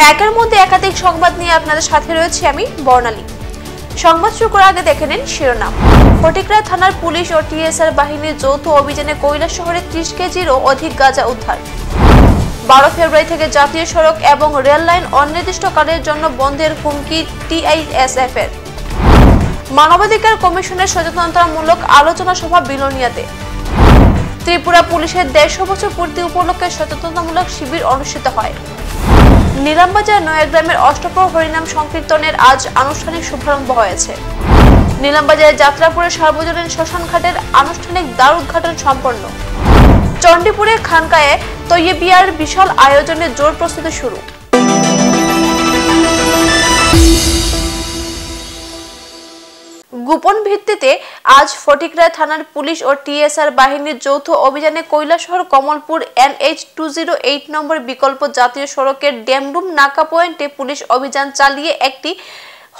একের মধ্যে একাধিক সংবাদ নিয়ে আপনাদের সাথে রয়েছে আমি বর্ণালী। সংবাদ শুরু করার আগে দেখে নিন শিরোনাম। ফটিকরায় থানার পুলিশ ও টিএসআর বাহিনীর যৌথ অভিযানে কৈলাস শহরে 30 কেজিরও অধিক গাঁজা উদ্ধার। 12 ফেব্রুয়ারি থেকে জাতীয় সড়ক এবং রেল লাইন অনির্দিষ্টকালের জন্য বন্ধের হুমকি টিআইএসএফ এর। মানবাধিকার কমিশনের সচেতনতামূলক আলোচনা সভা বিলোনিয়াতে। ত্রিপুরা পুলিশের 150 বছর পূর্তি উপলক্ষে সচেতনতামূলক শিবির অনুষ্ঠিত হয়। নীলামবাজার নয়াগ্রামের অষ্টপ্রহর হরিনাম সংকীর্তনের আজ আনুষ্ঠানিক শুভারম্ভ হয়েছে। নীলামবাজারের যাত্রাপুরের সার্বজনীন শ্মশানঘাটের আনুষ্ঠানিক দ্বার উদ্ঘাটন সম্পন্ন। চণ্ডীপুরের খানকায়ে তৈয়বিয়ার বিশাল আয়োজনে জোর প্রস্তুতি শুরু। গোপন ভিত্তিতে আজ ফটিকরায় থানার পুলিশ ও টিএসআর বাহিনীর যৌথ অভিযানে কৈলাসহর কমলপুর NH 208 নম্বর বিকল্প জাতীয় সড়কের ড্যামডুম নাকা পয়েন্টে পুলিশ অভিযান চালিয়ে একটি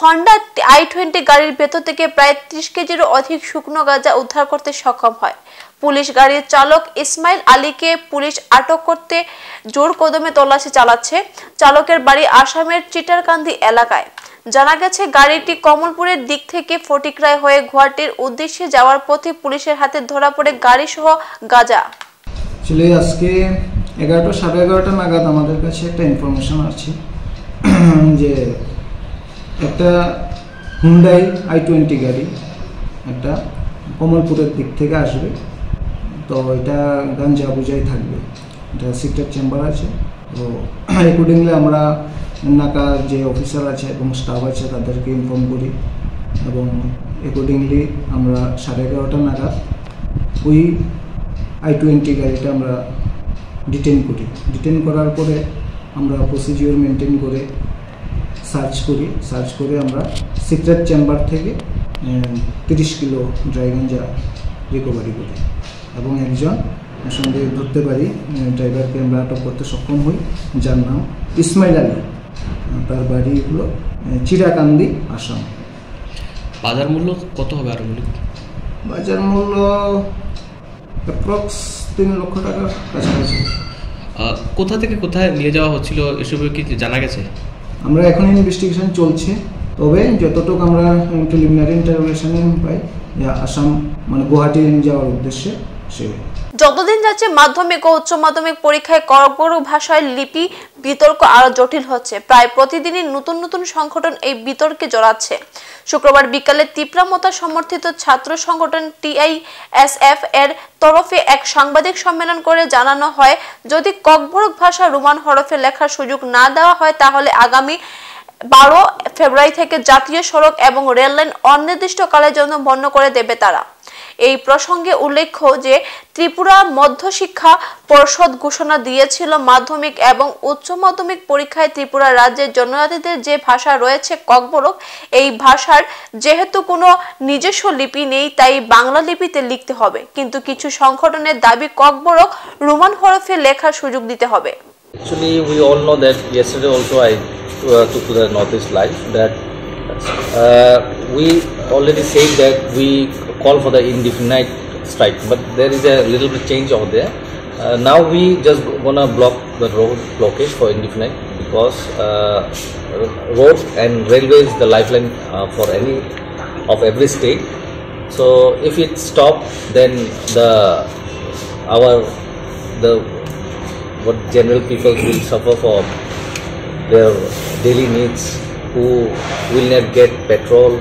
হন্ডা i20 গাড়ির ভেতর থেকে প্রায় 30 কেজিরও অধিক শুকনো গাঁজা উদ্ধার করতে সক্ষম হয়। পুলিশ গাড়ির চালক ইসমাইল আলীকে পুলিশ আটক করতে জোর কদমে তল্লাশি চালাচ্ছে। চালকের বাড়ি আসামের চিটারকান্দি এলাকায়। জানা গেছে গাড়িটি কমলপুরের দিক থেকে ফটিকরায় হয়ে গুয়াহাটির উদ্দেশ্যে যাওয়ার পথে পুলিশের হাতে ধরা পড়ে গাড়ি সহ গাঁজা। চলে আজকে 11টা সাড়ে 11টা নাগাদ আমাদের কাছে একটা ইনফরমেশন আছে যে একটা হুন্ডাই i20 গাড়ি একটা কমলপুরের দিক থেকে আসবে। তো এটা গাঞ্জা বুঝাই থাকবে, এটা সিক্রেট চেম্বার আছে। তো অ্যাকর্ডিংলি আমরা নাকার যে অফিসার আছে এবং স্টাফ আছে তাদেরকে ইনফর্ম করি এবং অ্যাকর্ডিংলি আমরা 11:30 নাগাদ ওই i20 গাড়িটা আমরা ডিটেন করি। ডিটেন করার পরে আমরা প্রসিজিওর মেনটেন করে সার্চ করে আমরা সিক্রেট চেম্বার থেকে 30 কিলো ড্রাই গাঞ্জা রিকভারি করি এবং একজন সঙ্গে ধরতে পারি। ড্রাইভারকে আমরা আটক করতে সক্ষম হই, যার নাম ইসমাইল আলী। তার বাড়ি হলো চিটাকান্দি, আসাম। বাজার মূল্য কত হবে আনুমানিক? বাজার মূল্য অ্যাপ্রক্স 3 লক্ষ টাকার কাছাকাছি। কোথা থেকে কোথায় নিয়ে যাওয়া হচ্ছিল এসব কি জানা গেছে? আমরা এখন ইনভেস্টিগেশন চলছে, তবে যতটুকু আমরা প্রিলিমিনারি ইন্টারোগেশনে পাই আসাম মানে গুয়াহাটি যাওয়ার উদ্দেশ্যে সে। যতদিন যাচ্ছে মাধ্যমিক ও উচ্চ মাধ্যমিক পরীক্ষায় কর্কট ভাষায় লিপি বিতর্ক আরো জটিল হচ্ছে। প্রায় প্রতিদিনই নতুন নতুন সংগঠন এই বিতর্কে জড়াচ্ছে। শুক্রবার বিকালে তীব্রমতা সমর্থিত ছাত্র সংগঠন টিআইএসএফ এর তরফে এক সাংবাদিক সম্মেলন করে জানানো হয়, যদি ককবরক ভাষা রোমান হরফে লেখার সুযোগ না দেওয়া হয় তাহলে আগামী 12 ফেব্রুয়ারি থেকে জাতীয় সড়ক এবং রেল লাইন অনির্দিষ্টকালের জন্য বন্ধ করে দেবে তারা। এই প্রসঙ্গে উল্লেখ্য যে ত্রিপুরা মধ্যশিক্ষা পর্ষদ ঘোষণা দিয়েছিল মাধ্যমিক এবং উচ্চ মাধ্যমিক পরীক্ষায় ত্রিপুরা রাজ্যের জনজাতিদের যে ভাষা রয়েছে ককবরক, এই ভাষার যেহেতু কোনো নিজস্ব লিপি নেই তাই বাংলা লিপিতে লিখতে হবে। কিন্তু কিছু সংগঠনের দাবি ককবরক রোমান হরফে লেখার সুযোগ দিতে হবে। Actually, we all know that yesterday also I took to the Northeast Live that we already said that we call for the indefinite strike, but there is a little bit change over there. Now we just gonna block the road blockage for indefinite because road and railway is the lifeline for any of every state. So if it stop, then what general people will suffer for their daily needs, who will not get petrol,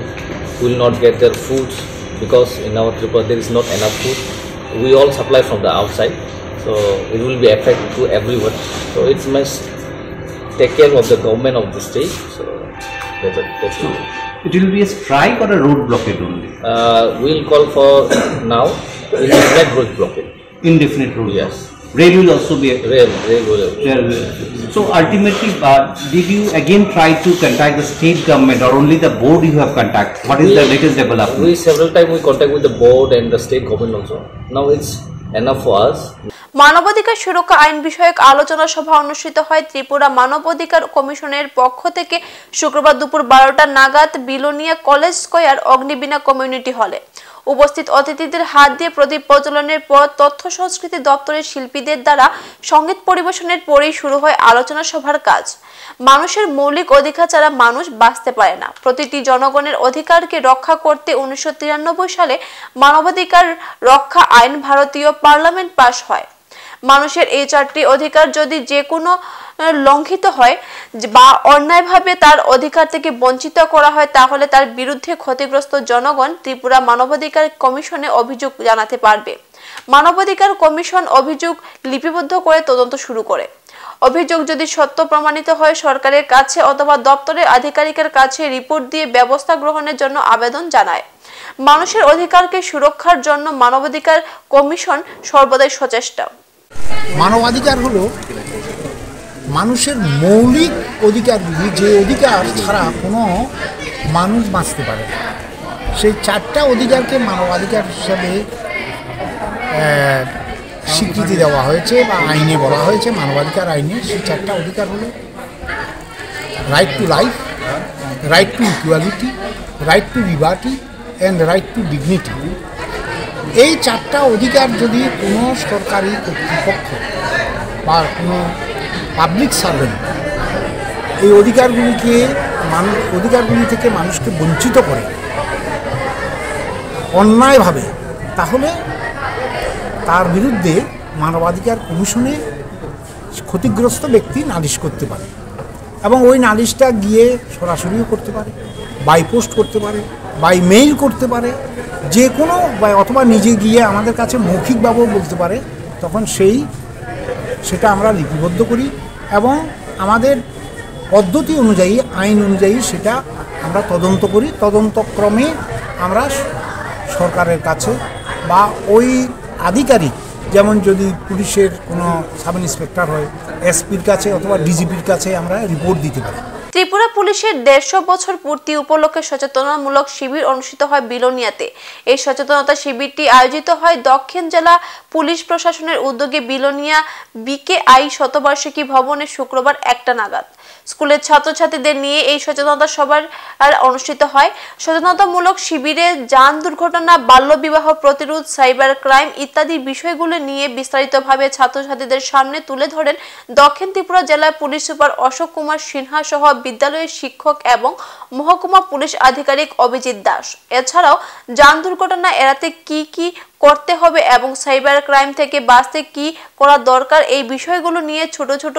will not get their foods, because in our Tripura there is not enough food. We all supply from the outside, so it will be affect to everyone. So it must take care of the government of the state. So that's it. It will be a strike or a road blockade only? We'll call for now indefinite road blockade. Indefinite road? Yes. Rail will also be a rail will. So ultimately, did you again try to contact the state government or only the board you have contact? What is the latest development? We several times we contact with the board and the state government also. Now it's enough for us. মানবাধিকার সুরক্ষা আইন বিষয়ক আলোচনা সভা অনুষ্ঠিত হয় ত্রিপুরা মানবাধিকার কমিশনের পক্ষ থেকে শুক্রবার দুপুর 12টা নাগাদ Belonia college square Agnibina community হলে। উপস্থিত অতিথিদের হাত দিয়ে প্রদীপ প্রজ্বলনের পর তথ্য সংস্কৃতি দপ্তরের শিল্পীদের দ্বারা সঙ্গীত পরিবেশনের পরেই শুরু হয় আলোচনা সভার কাজ। মানুষের মৌলিক অধিকার ছাড়া মানুষ বাঁচতে পারে না। প্রতিটি জনগণের অধিকারকে রক্ষা করতে 1993 সালে মানবাধিকার রক্ষা আইন ভারতীয় পার্লামেন্ট পাস হয়। মানুষের এই 4টি অধিকার যদি যে কোনো লঙ্ঘিত হয় বা অন্যায়ভাবে তার অধিকার থেকে বঞ্চিত করা হয় তাহলে তার বিরুদ্ধে ক্ষতিগ্রস্ত জনগণ ত্রিপুরা মানবাধিকার কমিশনে অভিযোগ জানাতে পারবে। মানবাধিকার কমিশন অভিযোগ লিপিবদ্ধ করে তদন্ত শুরু করে। অভিযোগ যদি সত্য প্রমাণিত হয় সরকারের কাছে অথবা দপ্তরের আধিকারিকের কাছে রিপোর্ট দিয়ে ব্যবস্থা গ্রহণের জন্য আবেদন জানায়। মানুষের অধিকারকে সুরক্ষার জন্য মানবাধিকার কমিশন সর্বদাই সচেষ্ট। মানবাধিকার হলো মানুষের মৌলিক অধিকারগুলি, যে অধিকার ছাড়া কোনো মানুষ বাঁচতে পারে না। সেই 4টা অধিকারকে মানবাধিকার হিসাবে স্বীকৃতি দেওয়া হয়েছে বা আইনে বলা হয়েছে, মানবাধিকার আইনে। সেই 4টা অধিকার হলো right to life, right to equality, right two liberty and right two dignity. এই 4টা অধিকার যদি কোনো সরকারি কর্তৃপক্ষ বা কোনো পাবলিক সার্ভেন্ট এই অধিকারগুলি থেকে মানুষকে বঞ্চিত করে অন্যায়ভাবে, তাহলে তার বিরুদ্ধে মানবাধিকার কমিশনে ক্ষতিগ্রস্ত ব্যক্তি নালিশ করতে পারে এবং ওই নালিশটা গিয়ে সরাসরিও করতে পারে, বাই পোস্ট করতে পারে, বাই মেইল করতে পারে, যে কোনো অথবা নিজে গিয়ে আমাদের কাছে মৌখিকভাবেও বলতে পারে। তখন সেটা আমরা লিপিবদ্ধ করি এবং আমাদের পদ্ধতি অনুযায়ী, আইন অনুযায়ী সেটা আমরা তদন্ত করি। তদন্তক্রমে আমরা সরকারের কাছে বা ওই আধিকারিক, যেমন যদি পুলিশের কোনো সাব ইন্সপেক্টর হয়, এসপির কাছে অথবা ডিজিপির কাছে আমরা রিপোর্ট দিতে পারি। ত্রিপুরা পুলিশের 150 বছর পূর্তি উপলক্ষে সচেতনতামূলক শিবির অনুষ্ঠিত হয় বিলোনিয়াতে। এই সচেতনতা শিবিরটি আয়োজিত হয় দক্ষিণ জেলা পুলিশ প্রশাসনের উদ্যোগে বিলোনিয়া বিকেআই শতবার্ষিকী ভবনে শুক্রবার 1টা নাগাদ। স্কুলের ছাত্রছাত্রীদের নিয়ে এই সচেতনতা সভা অনুষ্ঠিত হয়। সচেতনতামূলক শিবিরে যান দুর্ঘটনা, বাল্যবিবাহ প্রতিরোধ, সাইবার ক্রাইম ইত্যাদি বিষয়গুলো নিয়ে বিস্তারিতভাবে ছাত্রছাত্রীদের সামনে তুলে ধরেন দক্ষিণ ত্রিপুরা জেলার পুলিশ সুপার অশোক কুমার সিনহা সহ বিদ্যালয়ের শিক্ষক এবং মহকুমা পুলিশ আধিকারিক অভিজিৎ দাস। এছাড়াও যান দুর্ঘটনা এড়াতে কি কি করতে হবে এবং সাইবার ক্রাইম থেকে বাঁচতে কি করা দরকার এই বিষয়গুলো নিয়ে ছোট ছোট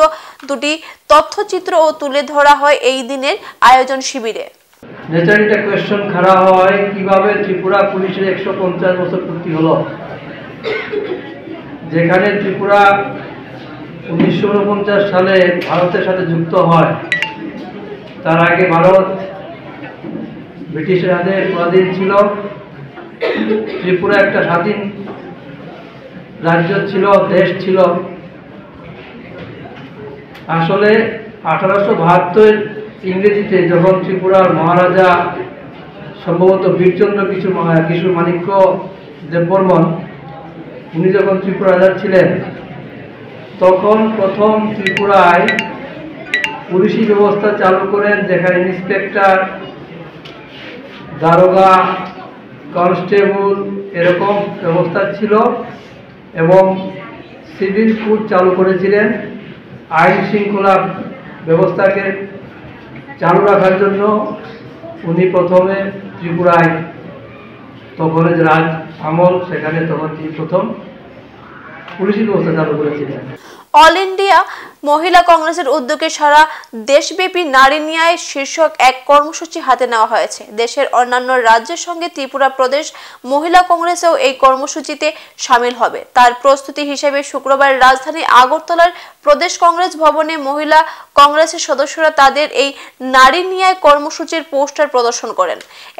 দুটি তথ্যচিত্রও তুলে ধরা হয় এই দিনের আয়োজন শিবিরে। নেচারিটা কোয়েশ্চন খাড়া হয় কিভাবে ত্রিপুরা পুলিশের 150 বছর পূর্তি হলো, যেখানে ত্রিপুরা 1949 সালে ভারতের সাথে যুক্ত হয়। তার আগে ভারত ব্রিটিশের হাতে পরাধীন ছিল। ত্রিপুরা একটা স্বাধীন রাজ্য ছিল, দেশ ছিল। আসলে 1872 ইংরেজিতে যখন ত্রিপুরার মহারাজা সম্ভবত বীরচন্দ্র কিশোর মাণিক্য দেববর্মন, উনি যখন ত্রিপুরা রাজা ছিলেন, তখন প্রথম ত্রিপুরায় পুলিশি ব্যবস্থা চালু করেন, যেখানে ইন্সপেক্টর, দারোগা, কনস্টেবল এরকম ব্যবস্থা ছিল এবং সিভিল কোড চালু করেছিলেন। আইন শৃঙ্খলা ব্যবস্থাকে চালু রাখার জন্য উনি প্রথমে ত্রিপুরায়, তখন রাজ আমল, সেখানে তখন তিনি প্রথম পুলিশি ব্যবস্থা চালু করেছিলেন। অল ইন্ডিয়া মহিলা কংগ্রেসের উদ্যোগে সারা দেশব্যাপী নারী ন্যায় শীর্ষক এক কর্মসূচি হাতে নেওয়া হয়েছে। দেশের অন্যান্য রাজ্যের সঙ্গে ত্রিপুরা প্রদেশ মহিলা কংগ্রেসও এই কর্মসূচিতে সামিল হবে। তার প্রস্তুতি হিসেবে শুক্রবার রাজধানী আগরতলার প্রদেশ কংগ্রেস ভবনে মহিলা কংগ্রেসের সদস্যরা তাদের এই নারী ন্যায় কর্মসূচির পোস্টার প্রদর্শন করেন।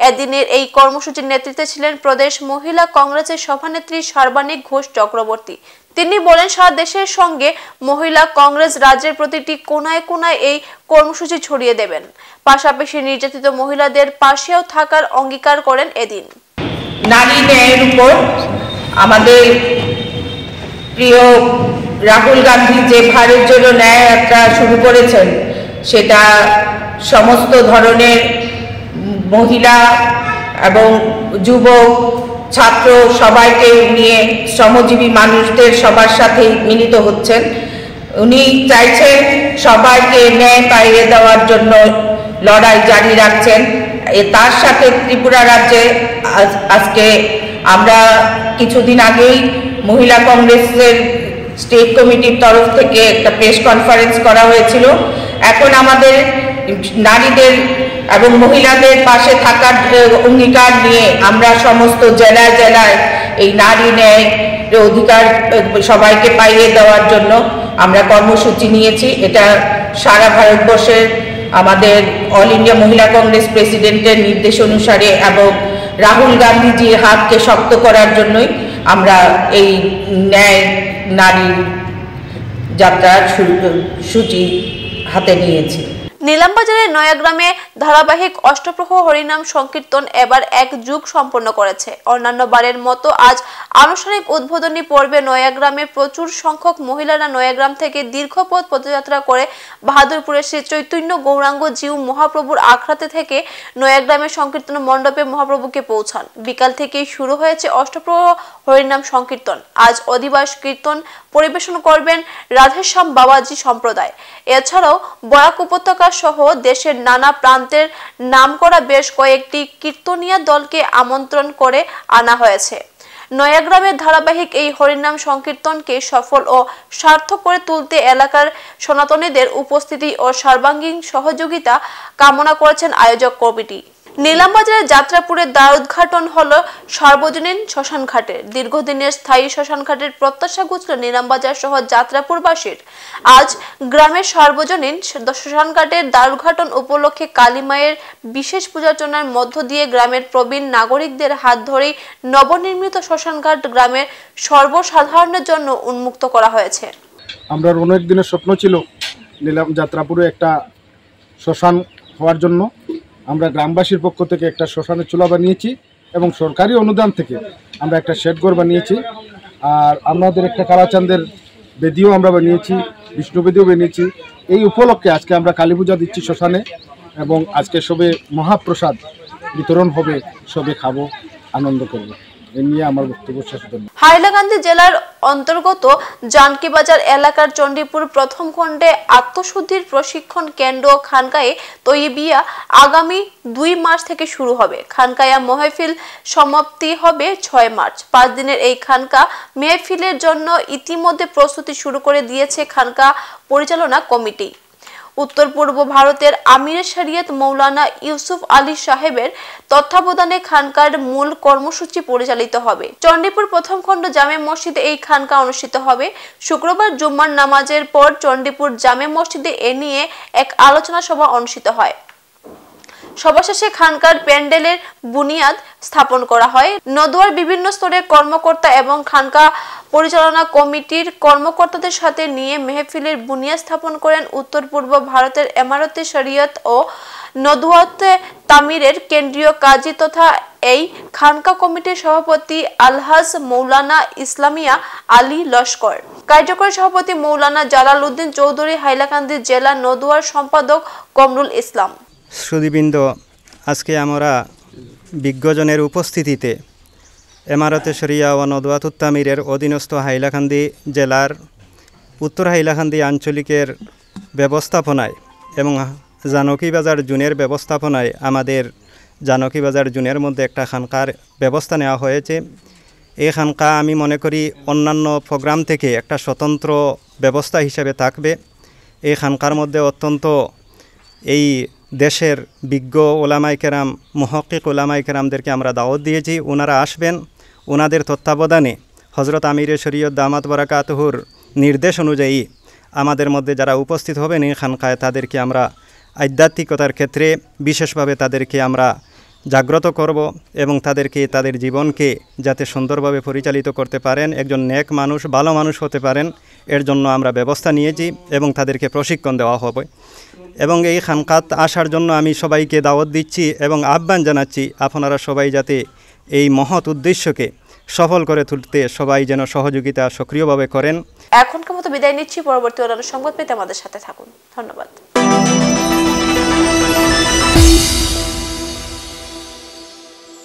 এদিনের এই কর্মসূচির নেতৃত্বে ছিলেন প্রদেশ মহিলা কংগ্রেসের সভানেত্রী সার্বাণিক ঘোষ চক্রবর্তী। তিনি বলেন, সারা দেশের সঙ্গে মহিলা কংগ্রেস রাজ্যের প্রতিটি কোনায় কোনায় এই কর্মসূচি ছড়িয়ে দেবেন। পাশাপাশি নির্যাতিত মহিলাদের পাশেও থাকার অঙ্গীকার করেন এদিন। নারী ন্যায়ের উপর আমাদের প্রিয় রাহুল গান্ধী যে ভারতের জন্য ন্যায় যাত্রা শুরু করেছেন, সেটা সমস্ত ধরনের মহিলা এবং যুবক ছাত্র সবাইকে নিয়ে শ্রমজীবী মানুষদের সবার সাথে মিলিত হচ্ছেন। উনি চাইছেন সবাইকে ন্যায় পাইয়ে দেওয়ার জন্য লড়াই জারি রাখছেন। তার সাথে ত্রিপুরা রাজ্যে আজকে আমরা কিছুদিন আগেই মহিলা কংগ্রেসের স্টেট কমিটির তরফ থেকে একটা প্রেস কনফারেন্স করা হয়েছিল। এখন আমাদের নারীদের এবং মহিলাদের পাশে থাকার অঙ্গীকার নিয়ে আমরা সমস্ত জেলায় জেলায় এই নারী ন্যায় অধিকার সবাইকে পাইয়ে দেওয়ার জন্য আমরা কর্মসূচি নিয়েছি। এটা সারা ভারতবর্ষের আমাদের অল ইন্ডিয়া মহিলা কংগ্রেস প্রেসিডেন্টের নির্দেশ অনুসারে এবং রাহুল গান্ধীজির হাতকে শক্ত করার জন্যই আমরা এই ন্যায় নারী যাত্রার সূচি হাতে নিয়েছি। নীলামবাজারের নয়াগ্রামে ধারাবাহিক অষ্টপ্রহর হরিনাম সংকীর্তন এবার এক যুগ সম্পন্ন করেছে। অন্যান্য বারের মতো আজ আনুষ্ঠানিক উদ্বোধনী পর্বে নয়াগ্রামে প্রচুর সংখ্যক মহিলারা নয়াগ্রাম থেকে দীর্ঘ পথ পদযাত্রা করে বাহাদুরপুরের শ্রী চৈতন্য গৌরাঙ্গ জিউ মহাপ্রভুর আখড়াতে থেকে নয়াগ্রামের সংকীর্তন মণ্ডপে মহাপ্রভুকে পৌঁছান। বিকাল থেকেই শুরু হয়েছে অষ্টপ্রহর হরিনাম সংকীর্তন। আজ অধিবাস কীর্তন পরিবেশন করবেন রাধেশ্যাম বাবাজি সম্প্রদায়। এছাড়াও বরাক উপত্যকা সহ দেশের নানা প্রান্তের নামকরা বেশ কয়েকটি কীর্তনিয়া দলকে আমন্ত্রণ করে আনা হয়েছে। নয়াগ্রামের ধারাবাহিক এই হরিনাম সংকীর্তনকে সফল ও সার্থক করে তুলতে এলাকার সনাতনীদের উপস্থিতি ও সর্বাঙ্গীন সহযোগিতা কামনা করেছেন আয়োজক কমিটি। নীলামবাজারের যাত্রাপুরের দ্বার উদ্ঘাটন হলো সার্বজনীন শ্মশান ঘাটের। দীর্ঘদিনের স্থায়ী শ্মশান ঘাটের প্রত্যাশা ঘুচল নীলামবাজার সহ যাত্রাপুরবাসীর। আজ গ্রামের সার্বজনীন শ্মশান ঘাটের দ্বার উদ্ঘাটন উপলক্ষে কালী মায়ের বিশেষ পূজার্চনার মধ্য দিয়ে গ্রামের প্রবীণ নাগরিকদের হাত ধরেই নবনির্মিত শ্মশান ঘাট গ্রামের সর্বসাধারণের জন্য উন্মুক্ত করা হয়েছে। আমরা অনেক দিনের স্বপ্ন ছিল নীলাম যাত্রাপুরে একটা শ্মশান হওয়ার জন্য। আমরা গ্রামবাসীর পক্ষ থেকে একটা শ্মশানের চুলা বানিয়েছি এবং সরকারি অনুদান থেকে আমরা একটা শেডঘর বানিয়েছি। আর আমাদের একটা কালাচাঁদের বেদিও আমরা বানিয়েছি, বিষ্ণু বেদিও বানিয়েছি। এই উপলক্ষে আজকে আমরা কালী পূজা দিচ্ছি শ্মশানে এবং আজকে সবে মহাপ্রসাদ বিতরণ হবে, সবে খাবো, আনন্দ করবো। এই নিয়ে আমার বক্তব্য শেষ করব। হাইলাকান্দি জেলার অন্তর্গত জানকীবাজার এলাকার চণ্ডীপুর প্রথম খণ্ডে আত্মশুদ্ধির প্রশিক্ষণ কেন্দ্র খানকায়ে তৈবিয়া আগামী 2 মার্চ থেকে শুরু হবে। খানকায়া মেহফিল সমাপ্তি হবে 6 মার্চ। 5 দিনের এই খানকা মেহফিলের জন্য ইতিমধ্যে প্রস্তুতি শুরু করে দিয়েছে খানকা পরিচালনা কমিটি। উত্তর পূর্ব ভারতের আমিরে শরিয়ত মৌলানা ইউসুফ আলী সাহেবের তত্ত্বাবধানে খানকার মূল কর্মসূচি পরিচালিত হবে। চণ্ডীপুর প্রথম খণ্ড জামে মসজিদে এই খানকা অনুষ্ঠিত হবে। শুক্রবার জুম্মার নামাজের পর চণ্ডীপুর জামে মসজিদে এ নিয়ে এক আলোচনা সভা অনুষ্ঠিত হয়। সভা শেষে খানকার প্যান্ডেলের বুনিয়াদ স্থাপন করা হয়। নদুয়ার বিভিন্ন স্তরের কর্মকর্তা এবং খানকা পরিচালনা কমিটির কর্মকর্তাদের সাথে নিয়ে মেহফিলের বুনিয়াদ স্থাপন করেন উত্তর পূর্ব ভারতের এমারতে শরিয়ত ও নদুয়াতে তামিরের কেন্দ্রীয় কাজী তথা এই খানকা কমিটির সভাপতি আলহাজ মৌলানা ইসলামিয়া আলী লস্কর, কার্যকরী সভাপতি মৌলানা জালাল উদ্দিন চৌধুরী, হাইলাকান্দি জেলা নদুয়ার সম্পাদক কমরুল ইসলাম। সুদীবৃন্দ, আজকে আমরা বিজ্ঞজনের উপস্থিতিতে এমারতে শরিয়া ও নদওয়াতুত তামিরের অধীনস্থ হাইলাকান্দি জেলার উত্তর হাইলাকান্দি আঞ্চলিকের ব্যবস্থাপনায় এবং জানকীবাজার জোনের ব্যবস্থাপনায় আমাদের জানকীবাজার জোনের মধ্যে একটা খানকার ব্যবস্থা নেওয়া হয়েছে। এই খানকা আমি মনে করি অন্যান্য প্রোগ্রাম থেকে একটা স্বতন্ত্র ব্যবস্থা হিসেবে থাকবে। এই খানকার মধ্যে অত্যন্ত এই দেশের বিজ্ঞ ওলামায়ে কেরাম, মুহাক্কিক ওলামায়ে কেরামদেরকে আমরা দাওয়াত দিয়েছি। ওনারা আসবেন। ওনাদের তত্ত্বাবধানে হযরত আমিরে শরীয়ত দামাত বারাকাতুহুর নির্দেশ অনুযায়ী আমাদের মধ্যে যারা উপস্থিত হবেন এই খানকায় তাদেরকে আমরা আধ্যাত্মিকতার ক্ষেত্রে বিশেষভাবে তাদেরকে আমরা জাগ্রত করব এবং তাদেরকে তাদের জীবনকে যাতে সুন্দরভাবে পরিচালিত করতে পারেন, একজন নেক মানুষ, ভালো মানুষ হতে পারেন, এর জন্য আমরা ব্যবস্থা নিয়েছি এবং তাদেরকে প্রশিক্ষণ দেওয়া হবে। এবং এই খানকাত আসার জন্য আমি সবাইকে দাওয়াত দিচ্ছি এবং আহ্বান জানাচ্ছি আপনারা সবাই যাতে এই মহৎ উদ্দেশ্যকে সফল করে তুলতে সবাই যেন সহযোগিতা সক্রিয়ভাবে করেন। এখনকার মতো বিদায় নিচ্ছি। পরবর্তী অন্যান্য সংবাদ পেতে আমাদের সাথে থাকুন। ধন্যবাদ।